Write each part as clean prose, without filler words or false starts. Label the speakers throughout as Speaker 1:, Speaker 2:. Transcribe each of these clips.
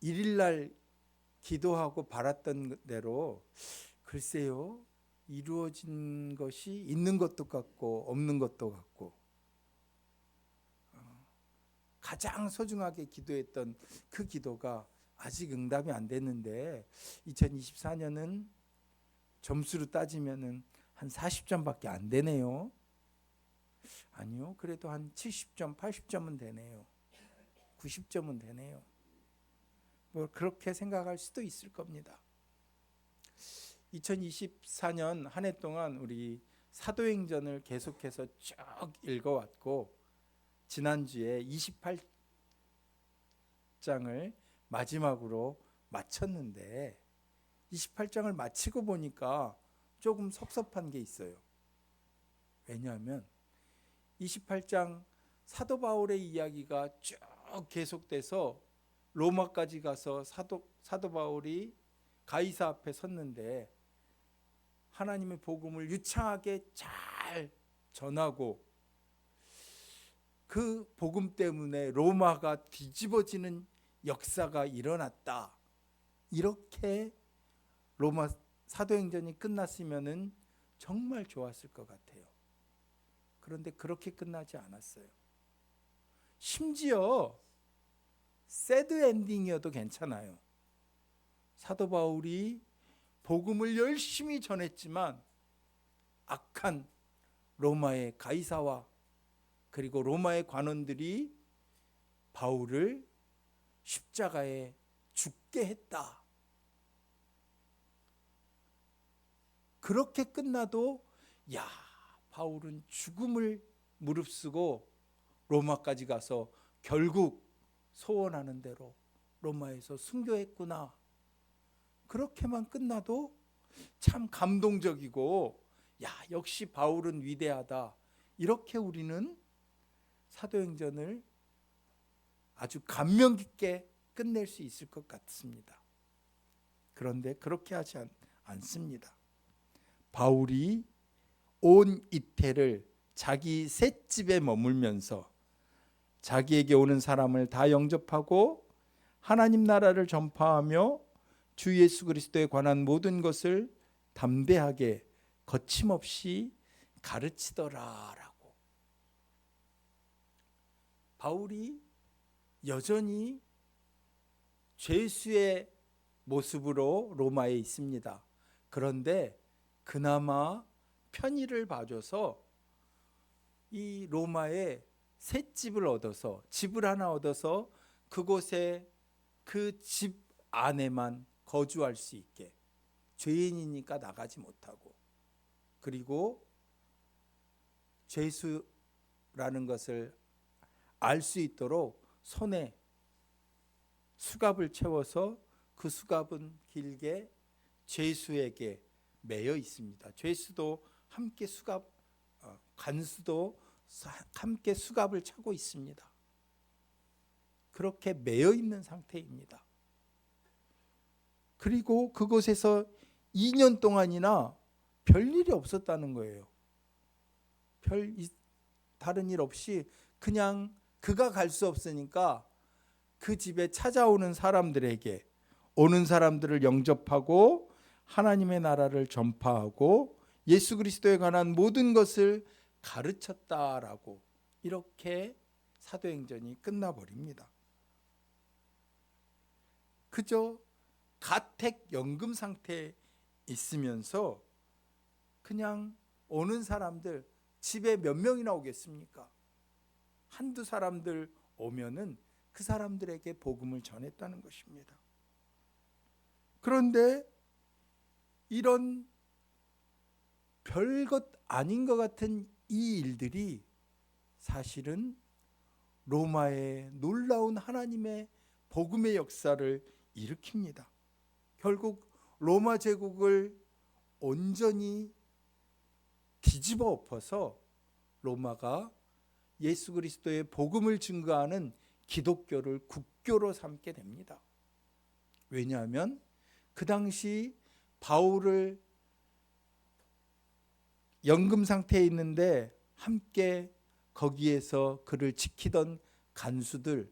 Speaker 1: 1일날 기도하고 바랐던 대로 글쎄요, 이루어진 것이 있는 것도 같고 없는 것도 같고, 가장 소중하게 기도했던 그 기도가 아직 응답이 안 됐는데 2024년은 점수로 따지면은 한 40점밖에 안 되네요. 아니요, 그래도 한 70점, 80점은 되네요. 90점은 되네요. 뭐 그렇게 생각할 수도 있을 겁니다. 2024년 한 해 동안 우리 사도행전을 계속해서 쭉 읽어왔고, 지난주에 28장을 마지막으로 마쳤는데 28장을 마치고 보니까 조금 섭섭한 게 있어요. 왜냐하면 28장 사도 바울의 이야기가 쭉 계속돼서 로마까지 가서 사도 바울이 가이사 앞에 섰는데 하나님의 복음을 유창하게 잘 전하고 그 복음 때문에 로마가 뒤집어지는 역사가 일어났다. 이렇게 로마 사도행전이 끝났으면은 정말 좋았을 것 같아요. 그런데 그렇게 끝나지 않았어요. 심지어 새드 엔딩이어도 괜찮아요. 사도 바울이 복음을 열심히 전했지만 악한 로마의 가이사와 그리고 로마의 관원들이 바울을 십자가에 죽게 했다. 그렇게 끝나도 야, 바울은 죽음을 무릅쓰고 로마까지 가서 결국 소원하는 대로 로마에서 순교했구나. 그렇게만 끝나도 참 감동적이고, 야, 역시 바울은 위대하다. 이렇게 우리는 사도행전을 아주 감명 깊게 끝낼 수 있을 것 같습니다. 그런데 그렇게 하지 않습니다. 바울이 온 이태를 자기 셋집에 머물면서 자기에게 오는 사람을 다 영접하고 하나님 나라를 전파하며 주 예수 그리스도에 관한 모든 것을 담대하게 거침없이 가르치더라라고. 바울이 여전히 죄수의 모습으로 로마에 있습니다. 그런데 그나마 편의를 봐줘서 이 로마에 새 집을 얻어서, 집을 하나 얻어서 그곳에 그 집 안에만 거주할 수 있게, 죄인이니까 나가지 못하고, 그리고 죄수라는 것을 알 수 있도록 손에 수갑을 채워서 그 수갑은 길게 죄수에게 매여 있습니다. 죄수도 함께 간수도 함께 수갑을 차고 있습니다. 그렇게 매여 있는 상태입니다. 그리고 그곳에서 2년 동안이나 별일이 없었다는 거예요. 다른 일 없이 그냥 그가 갈 수 없으니까 그 집에 찾아오는 사람들에게, 오는 사람들을 영접하고 하나님의 나라를 전파하고 예수 그리스도에 관한 모든 것을 가르쳤다라고, 이렇게 사도행전이 끝나버립니다. 그저 가택연금 상태에 있으면서 그냥 오는 사람들, 집에 몇 명이나 오겠습니까? 한두 사람들 오면은 그 사람들에게 복음을 전했다는 것입니다. 그런데 이런 별것 아닌 것 같은 이 일들이 사실은 로마의 놀라운 하나님의 복음의 역사를 일으킵니다. 결국 로마 제국을 온전히 뒤집어 엎어서 로마가 예수 그리스도의 복음을 증거하는 기독교를 국교로 삼게 됩니다. 왜냐하면 그 당시 바울을 연금 상태에 있는데 함께 거기에서 그를 지키던 간수들,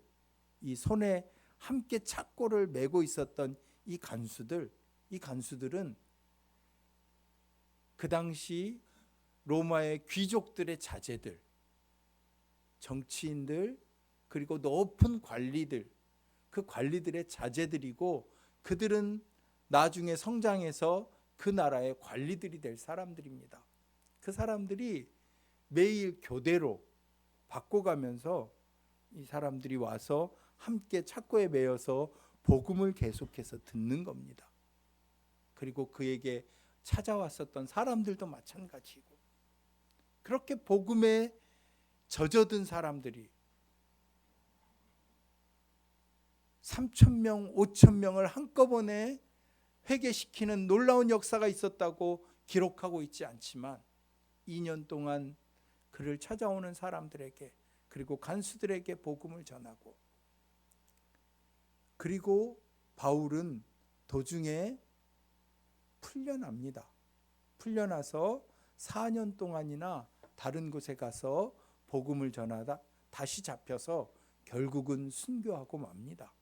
Speaker 1: 이 손에 함께 착고를 메고 있었던 이 간수들은 그 당시 로마의 귀족들의 자제들, 정치인들, 그리고 높은 관리들, 그 관리들의 자제들이고, 그들은 나중에 성장해서 그 나라의 관리들이 될 사람들입니다. 그 사람들이 매일 교대로 바꿔가면서 이 사람들이 와서 함께 착고에 매여서 복음을 계속해서 듣는 겁니다. 그리고 그에게 찾아왔었던 사람들도 마찬가지고, 그렇게 복음에 젖어든 사람들이 3,000명, 5,000명을 한꺼번에 회개시키는 놀라운 역사가 있었다고 기록하고 있지 않지만, 2년 동안 그를 찾아오는 사람들에게, 그리고 간수들에게 복음을 전하고, 그리고 바울은 도중에 풀려납니다. 풀려나서 4년 동안이나 다른 곳에 가서 복음을 전하다 다시 잡혀서 결국은 순교하고 맙니다.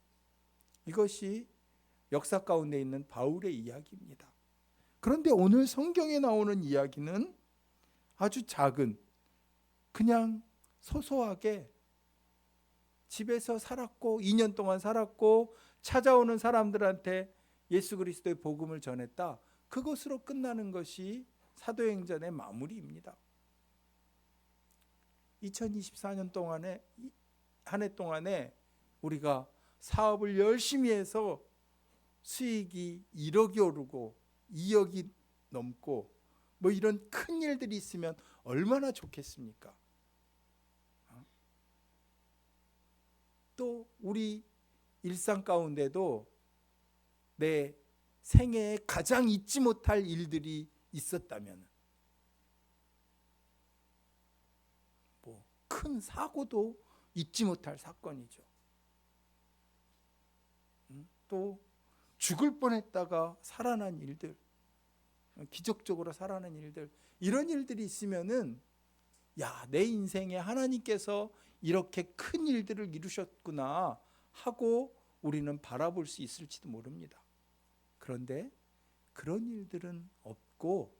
Speaker 1: 이것이 역사 가운데 있는 바울의 이야기입니다. 그런데 오늘 성경에 나오는 이야기는 아주 작은, 그냥 소소하게 집에서 살았고 2년 동안 살았고 찾아오는 사람들한테 예수 그리스도의 복음을 전했다, 그것으로 끝나는 것이 사도행전의 마무리입니다. 2024년 동안에, 한 해 동안에 우리가 사업을 열심히 해서 수익이 1억이 오르고 2억이 넘고 뭐 이런 큰 일들이 있으면 얼마나 좋겠습니까? 또 우리 일상 가운데도 내 생애에 가장 잊지 못할 일들이 있었다면, 뭐 큰 사고도 잊지 못할 사건이죠. 또 죽을 뻔했다가 살아난 일들, 기적적으로 살아난 일들, 이런 일들이 있으면은 야, 내 인생에 하나님께서 이렇게 큰 일들을 이루셨구나 하고 우리는 바라볼 수 있을지도 모릅니다. 그런데 그런 일들은 없고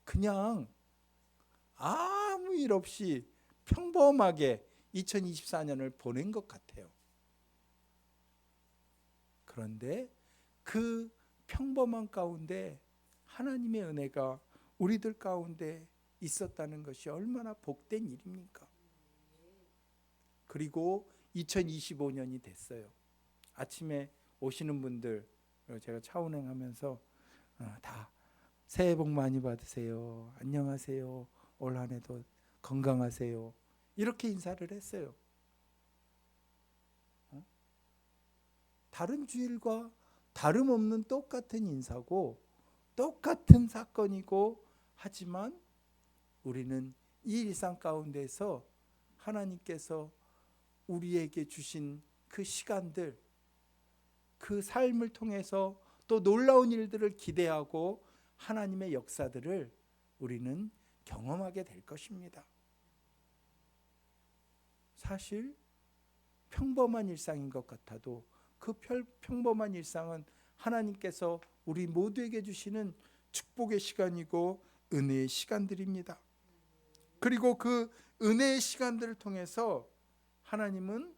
Speaker 1: 그냥 아무 일 없이 평범하게 2024년을 보낸 것 같아요. 그런데 그 평범한 가운데 하나님의 은혜가 우리들 가운데 있었다는 것이 얼마나 복된 일입니까? 그리고 2025년이 됐어요. 아침에 오시는 분들 제가 차 운행하면서 다 새해 복 많이 받으세요, 안녕하세요, 올 한 해도 건강하세요, 이렇게 인사를 했어요. 다른 주일과 다름없는 똑같은 인사고 똑같은 사건이고, 하지만 우리는 이 일상 가운데서 하나님께서 우리에게 주신 그 시간들, 그 삶을 통해서 또 놀라운 일들을 기대하고 하나님의 역사들을 우리는 경험하게 될 것입니다. 사실 평범한 일상인 것 같아도 그 평범한 일상은 하나님께서 우리 모두에게 주시는 축복의 시간이고 은혜의 시간들입니다. 그리고 그 은혜의 시간들을 통해서 하나님은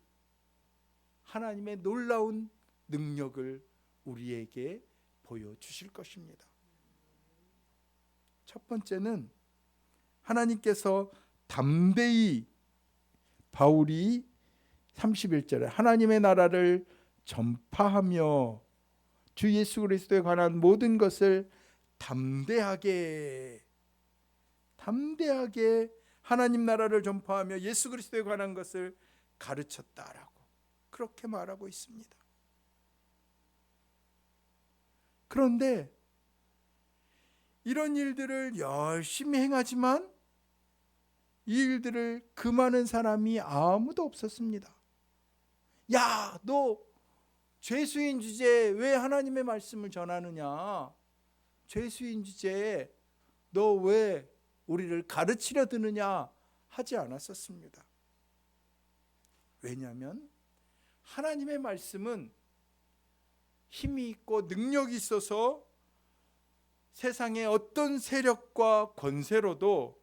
Speaker 1: 하나님의 놀라운 능력을 우리에게 보여주실 것입니다. 첫 번째는 하나님께서 담대히, 바울이 31절에 하나님의 나라를 전파하며 주 예수 그리스도에 관한 모든 것을 담대하게 하나님 나라를 전파하며 예수 그리스도에 관한 것을 가르쳤다라고 그렇게 말하고 있습니다. 그런데 이런 일들을 열심히 행하지만 이 일들을 금하는 사람이 아무도 없었습니다. 야, 너 죄수인 주제에 왜 하나님의 말씀을 전하느냐? 죄수인 주제에 너 왜 우리를 가르치려 드느냐? 하지 않았었습니다. 왜냐하면 하나님의 말씀은 힘이 있고 능력이 있어서 세상의 어떤 세력과 권세로도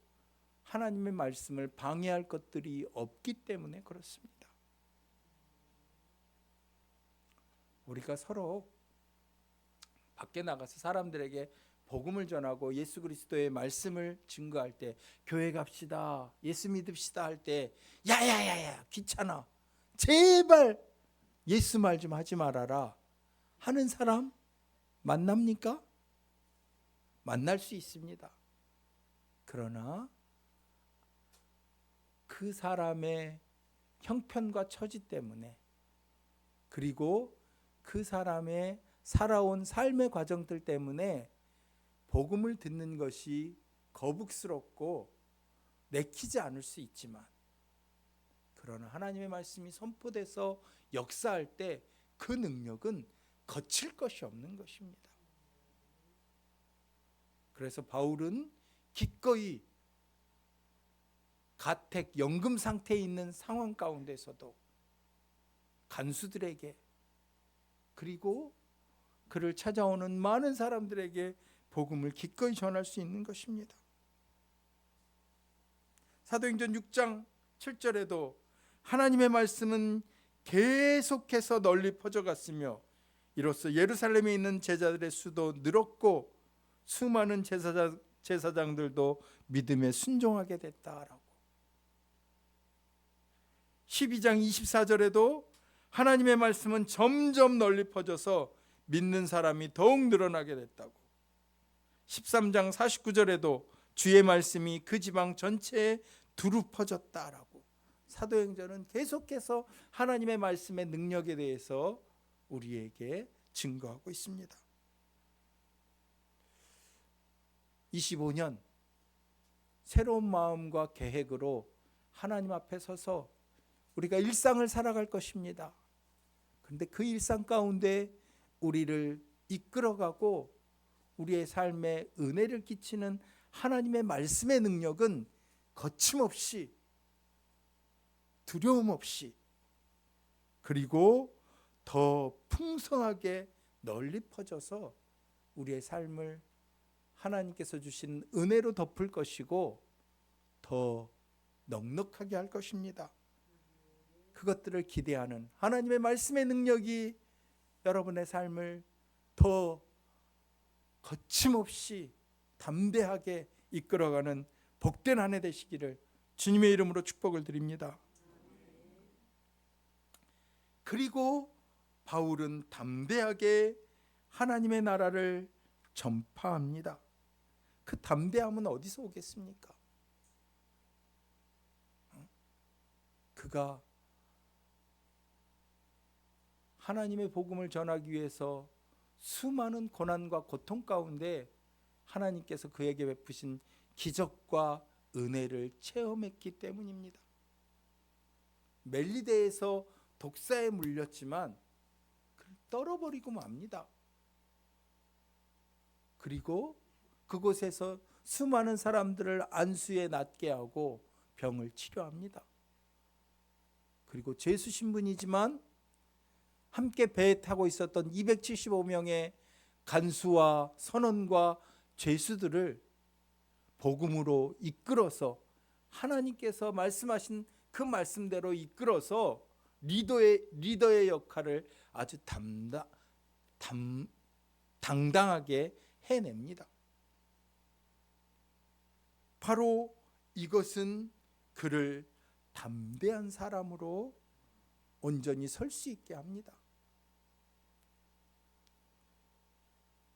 Speaker 1: 하나님의 말씀을 방해할 것들이 없기 때문에 그렇습니다. 우리가 서로 밖에 나가서 사람들에게 복음을 전하고 예수 그리스도의 말씀을 증거할 때, 교회 갑시다, 예수 믿읍시다 할 때 야야야야 귀찮아, 제발 예수 말 좀 하지 말아라 하는 사람 만납니까? 만날 수 있습니다. 그러나 그 사람의 형편과 처지 때문에, 그리고 그 사람의 살아온 삶의 과정들 때문에 복음을 듣는 것이 거북스럽고 내키지 않을 수 있지만, 그러나 하나님의 말씀이 선포돼서 역사할 때 그 능력은 거칠 것이 없는 것입니다. 그래서 바울은 기꺼이 가택 연금 상태에 있는 상황 가운데서도 간수들에게, 그리고 그를 찾아오는 많은 사람들에게 복음을 기꺼이 전할 수 있는 것입니다. 사도행전 6장 7절에도 하나님의 말씀은 계속해서 널리 퍼져갔으며 이로써 예루살렘에 있는 제자들의 수도 늘었고 수많은 제사장들도 믿음에 순종하게 됐다라고. 12장 24절에도 하나님의 말씀은 점점 널리 퍼져서 믿는 사람이 더욱 늘어나게 됐다고. 13장 49절에도 주의 말씀이 그 지방 전체에 두루 퍼졌다라고. 사도행전은 계속해서 하나님의 말씀의 능력에 대해서 우리에게 증거하고 있습니다. 25년 새로운 마음과 계획으로 하나님 앞에 서서 우리가 일상을 살아갈 것입니다. 그런데 그 일상 가운데 우리를 이끌어가고 우리의 삶에 은혜를 끼치는 하나님의 말씀의 능력은 거침없이, 두려움 없이, 그리고 더 풍성하게 널리 퍼져서 우리의 삶을 하나님께서 주신 은혜로 덮을 것이고 더 넉넉하게 할 것입니다. 그것들을 기대하는 하나님의 말씀의 능력이 여러분의 삶을 더 거침없이 담대하게 이끌어가는 복된 한 해 되시기를 주님의 이름으로 축복을 드립니다. 그리고 바울은 담대하게 하나님의 나라를 전파합니다. 그 담대함은 어디서 오겠습니까? 그가 하나님의 복음을 전하기 위해서 수많은 고난과 고통 가운데 하나님께서 그에게 베푸신 기적과 은혜를 체험했기 때문입니다. 멜리데에서 독사에 물렸지만 떨어버리고 맙니다. 그리고 그곳에서 수많은 사람들을 안수에 낫게 하고 병을 치료합니다. 그리고 죄수 신분이지만 함께 배에 타고 있었던 275명의 간수와 선원과 죄수들을 복음으로 이끌어서 하나님께서 말씀하신 그 말씀대로 이끌어서 리더의 역할을 아주 당당하게 해냅니다. 바로 이것은 그를 담대한 사람으로 온전히 설 수 있게 합니다.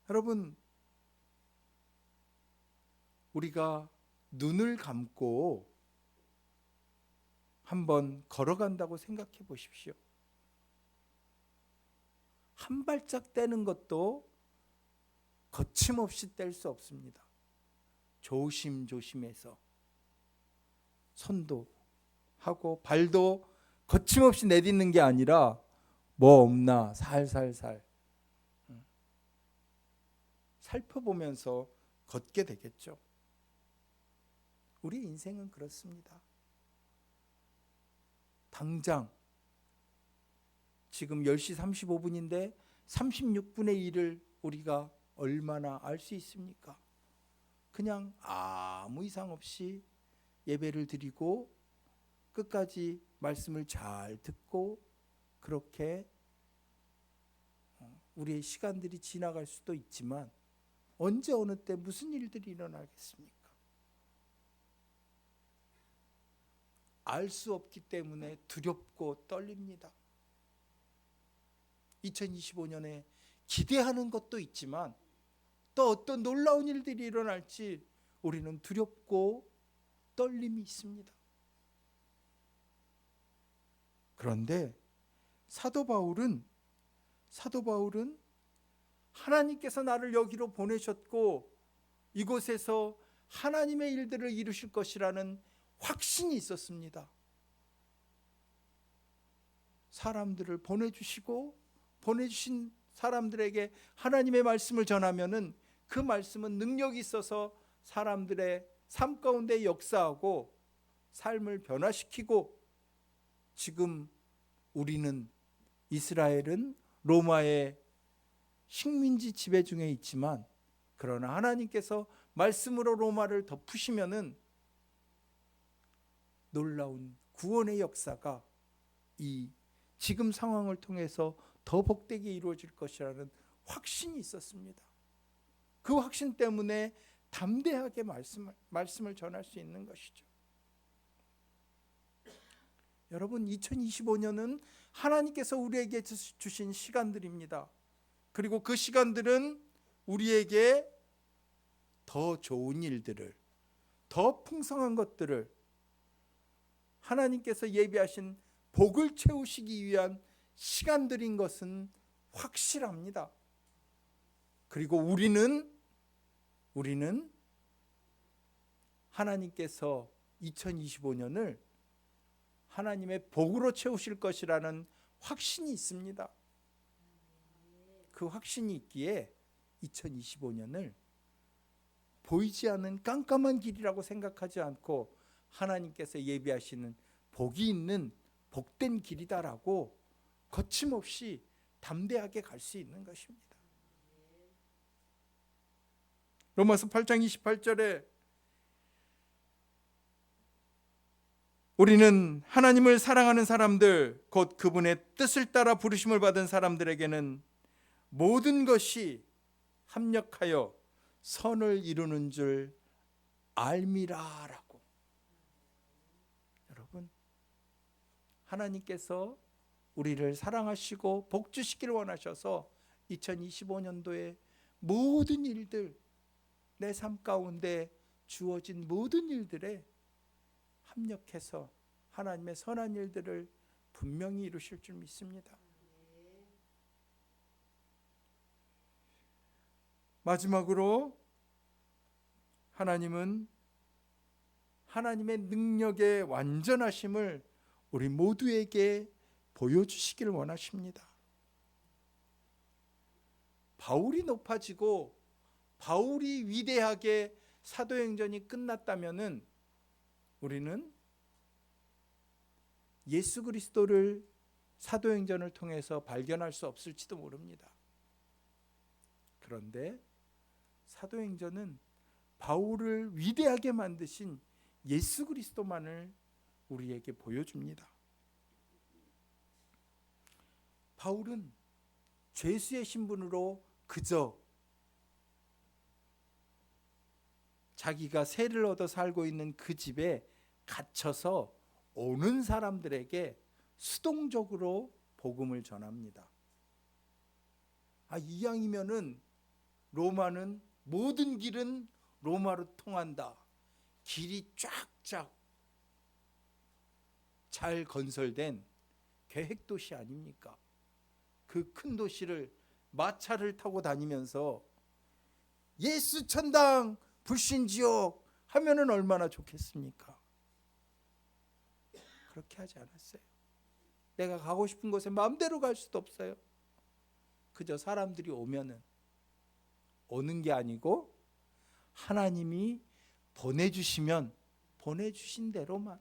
Speaker 1: 여러분, 우리가 눈을 감고 한번 걸어간다고 생각해 보십시오. 한 발짝 떼는 것도 거침없이 뗄 수 없습니다. 조심조심해서 손도 하고 발도 거침없이 내딛는 게 아니라 뭐 없나 살살살 살펴보면서 걷게 되겠죠. 우리 인생은 그렇습니다. 당장 지금 10시 35분인데 36분의 1을 우리가 얼마나 알 수 있습니까? 그냥 아무 이상 없이 예배를 드리고 끝까지 말씀을 잘 듣고 그렇게 우리의 시간들이 지나갈 수도 있지만 언제 어느 때 무슨 일들이 일어나겠습니까? 알 수 없기 때문에 두렵고 떨립니다. 2025년에 기대하는 것도 있지만 또 어떤 놀라운 일들이 일어날지 우리는 두렵고 떨림이 있습니다. 그런데 사도 바울은 하나님께서 나를 여기로 보내셨고 이곳에서 하나님의 일들을 이루실 것이라는 확신이 있었습니다. 사람들을 보내주시고 보내주신 사람들에게 하나님의 말씀을 전하면은 그 말씀은 능력이 있어서 사람들의 삶 가운데 역사하고 삶을 변화시키고 지금 우리는 이스라엘은 로마의 식민지 지배 중에 있지만 그러나 하나님께서 말씀으로 로마를 덮으시면은 놀라운 구원의 역사가 이 지금 상황을 통해서 더 복되게 이루어질 것이라는 확신이 있었습니다. 그 확신 때문에 담대하게 말씀을 전할 수 있는 것이죠. 여러분, 2025년은 하나님께서 우리에게 주신 시간들입니다. 그리고 그 시간들은 우리에게 더 좋은 일들을, 더 풍성한 것들을 하나님께서 예비하신 복을 채우시기 위한 시간들인 것은 확실합니다. 그리고 우리는 하나님께서 2025년을 하나님의 복으로 채우실 것이라는 확신이 있습니다. 그 확신이 있기에 2025년을 보이지 않는 깜깜한 길이라고 생각하지 않고 하나님께서 예비하시는 복이 있는 복된 길이다라고 거침없이 담대하게 갈 수 있는 것입니다. 로마서 8장 28절에 우리는 하나님을 사랑하는 사람들, 곧 그분의 뜻을 따라 부르심을 받은 사람들에게는 모든 것이 합력하여 선을 이루는 줄 알미라라고. 여러분, 하나님께서 우리를 사랑하시고 복 주시기를 원하셔서 2025년도에 모든 일들, 내 삶 가운데 주어진 모든 일들에 합력해서 하나님의 선한 일들을 분명히 이루실 줄 믿습니다. 마지막으로 하나님은 하나님의 능력의 완전하심을 우리 모두에게 보여주시기를 원하십니다. 바울이 높아지고 바울이 위대하게 사도행전이 끝났다면은 우리는 예수 그리스도를 사도행전을 통해서 발견할 수 없을지도 모릅니다. 그런데 사도행전은 바울을 위대하게 만드신 예수 그리스도만을 우리에게 보여줍니다. 바울은 죄수의 신분으로 그저 자기가 세를 얻어 살고 있는 그 집에 갇혀서 오는 사람들에게 수동적으로 복음을 전합니다. 이왕이면은 로마는 모든 길은 로마로 통한다. 길이 쫙쫙 잘 건설된 계획도시 아닙니까? 그 큰 도시를 마차를 타고 다니면서 예수 천당 불신지옥 하면은 얼마나 좋겠습니까? 그렇게 하지 않았어요. 내가 가고 싶은 곳에 마음대로 갈 수도 없어요. 그저 사람들이 오면은 오는 게 아니고 하나님이 보내주시면 보내주신 대로만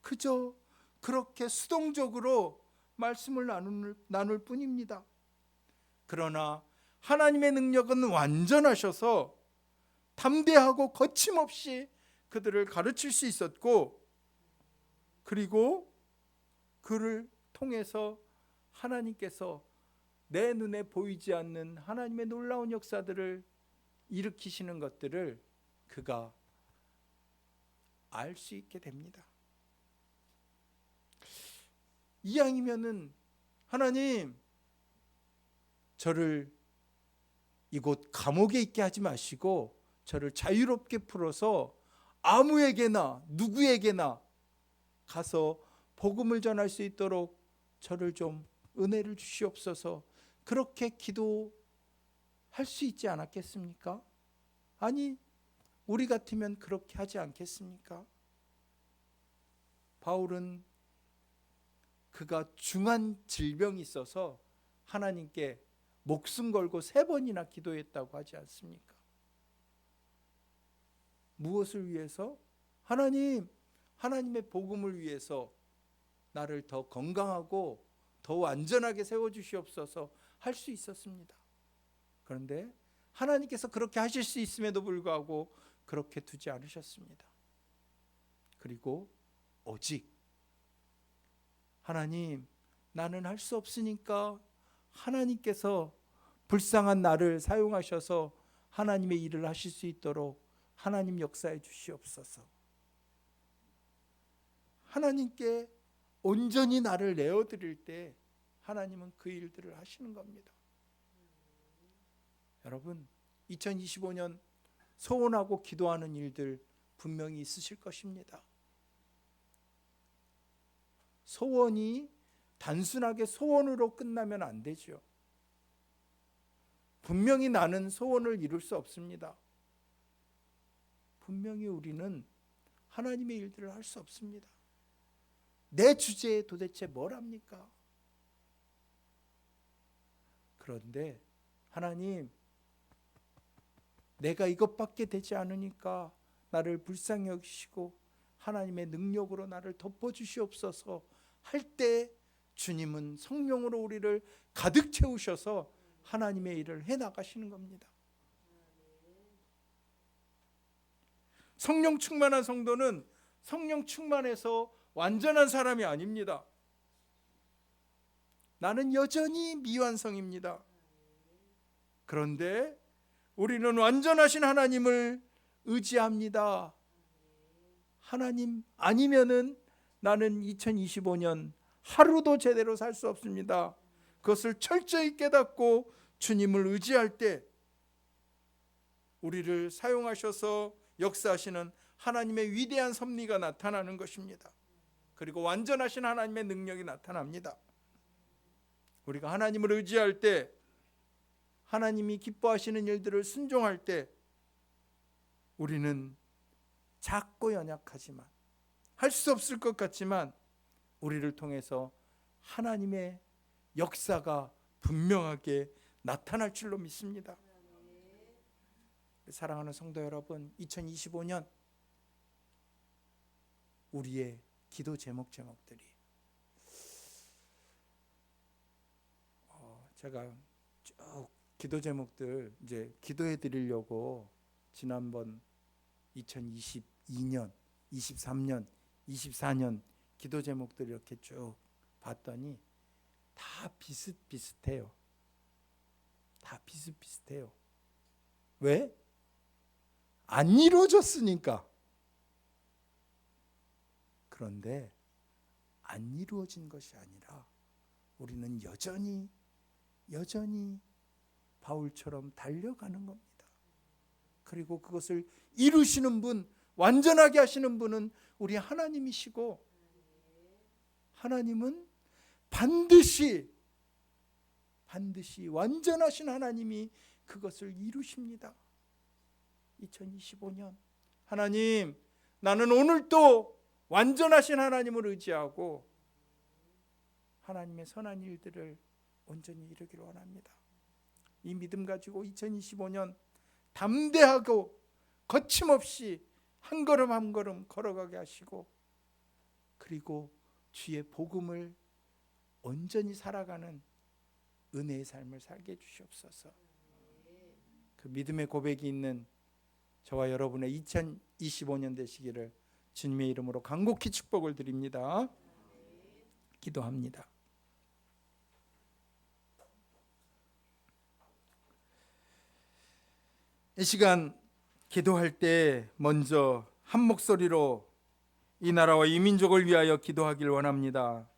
Speaker 1: 그저 그렇게 수동적으로 말씀을 나눌 뿐입니다. 그러나 하나님의 능력은 완전하셔서 담대하고 거침없이 그들을 가르칠 수 있었고, 그리고 그를 통해서 하나님께서 내 눈에 보이지 않는 하나님의 놀라운 역사들을 일으키시는 것들을 그가 알 수 있게 됩니다. 이왕이면은 하나님, 저를 이곳 감옥에 있게 하지 마시고 저를 자유롭게 풀어서 아무에게나 누구에게나 가서 복음을 전할 수 있도록 저를 좀 은혜를 주시옵소서. 그렇게 기도할 수 있지 않았겠습니까? 아니, 우리 같으면 그렇게 하지 않겠습니까? 바울은 그가 중한 질병이 있어서 하나님께 목숨 걸고 3번이나 기도했다고 하지 않습니까? 무엇을 위해서? 하나님의 복음을 위해서 나를 더 건강하고 더 완전하게 세워주시옵소서 할 수 있었습니다. 그런데 하나님께서 그렇게 하실 수 있음에도 불구하고 그렇게 두지 않으셨습니다. 그리고 오직 하나님, 나는 할 수 없으니까 하나님께서 불쌍한 나를 사용하셔서 하나님의 일을 하실 수 있도록 하나님 역사해 주시옵소서. 하나님께 온전히 나를 내어드릴 때 하나님은 그 일들을 하시는 겁니다. 여러분, 2025년 소원하고 기도하는 일들 분명히 있으실 것입니다. 소원이 단순하게 소원으로 끝나면 안 되죠. 분명히 나는 소원을 이룰 수 없습니다. 분명히 우리는 하나님의 일들을 할 수 없습니다. 내 주제에 도대체 뭘 합니까? 그런데 하나님, 내가 이것밖에 되지 않으니까 나를 불쌍히 여기시고 하나님의 능력으로 나를 덮어주시옵소서 할 때 주님은 성령으로 우리를 가득 채우셔서 하나님의 일을 해나가시는 겁니다. 성령 충만한 성도는 성령 충만해서 완전한 사람이 아닙니다. 나는 여전히 미완성입니다. 그런데 우리는 완전하신 하나님을 의지합니다. 하나님 아니면은 나는 2025년 하루도 제대로 살 수 없습니다. 그것을 철저히 깨닫고 주님을 의지할 때 우리를 사용하셔서 역사하시는 하나님의 위대한 섭리가 나타나는 것입니다. 그리고 완전하신 하나님의 능력이 나타납니다. 우리가 하나님을 의지할 때, 하나님이 기뻐하시는 일들을 순종할 때 우리는 작고 연약하지만, 할 수 없을 것 같지만 우리를 통해서 하나님의 역사가 분명하게 나타날 줄로 믿습니다. 사랑하는 성도 여러분, 2025년 우리의 기도 제목들이 제가 쭉 기도 제목들 이제 기도해 드리려고 지난번 2022년, 23년, 24년 기도 제목들 이렇게 쭉 봤더니 다 비슷비슷해요. 다 비슷비슷해요. 왜? 안 이루어졌으니까. 그런데 안 이루어진 것이 아니라 우리는 여전히 바울처럼 달려가는 겁니다. 그리고 그것을 이루시는 분, 완전하게 하시는 분은 우리 하나님이시고, 하나님은 반드시 완전하신 하나님이 그것을 이루십니다. 2025년 하나님, 나는 오늘도 완전하신 하나님을 의지하고 하나님의 선한 일들을 온전히 이루기를 원합니다. 이 믿음 가지고 2025년 담대하고 거침없이 한 걸음 한 걸음 걸어가게 하시고, 그리고 주의 복음을 온전히 살아가는 은혜의 삶을 살게 해주시옵소서. 그 믿음의 고백이 있는 저와 여러분의 2025년 되시기를 주님의 이름으로 간곡히 축복을 드립니다. 기도합니다. 이 시간 기도할 때 먼저 한 목소리로 이 나라와 이 민족을 위하여 기도하길 원합니다.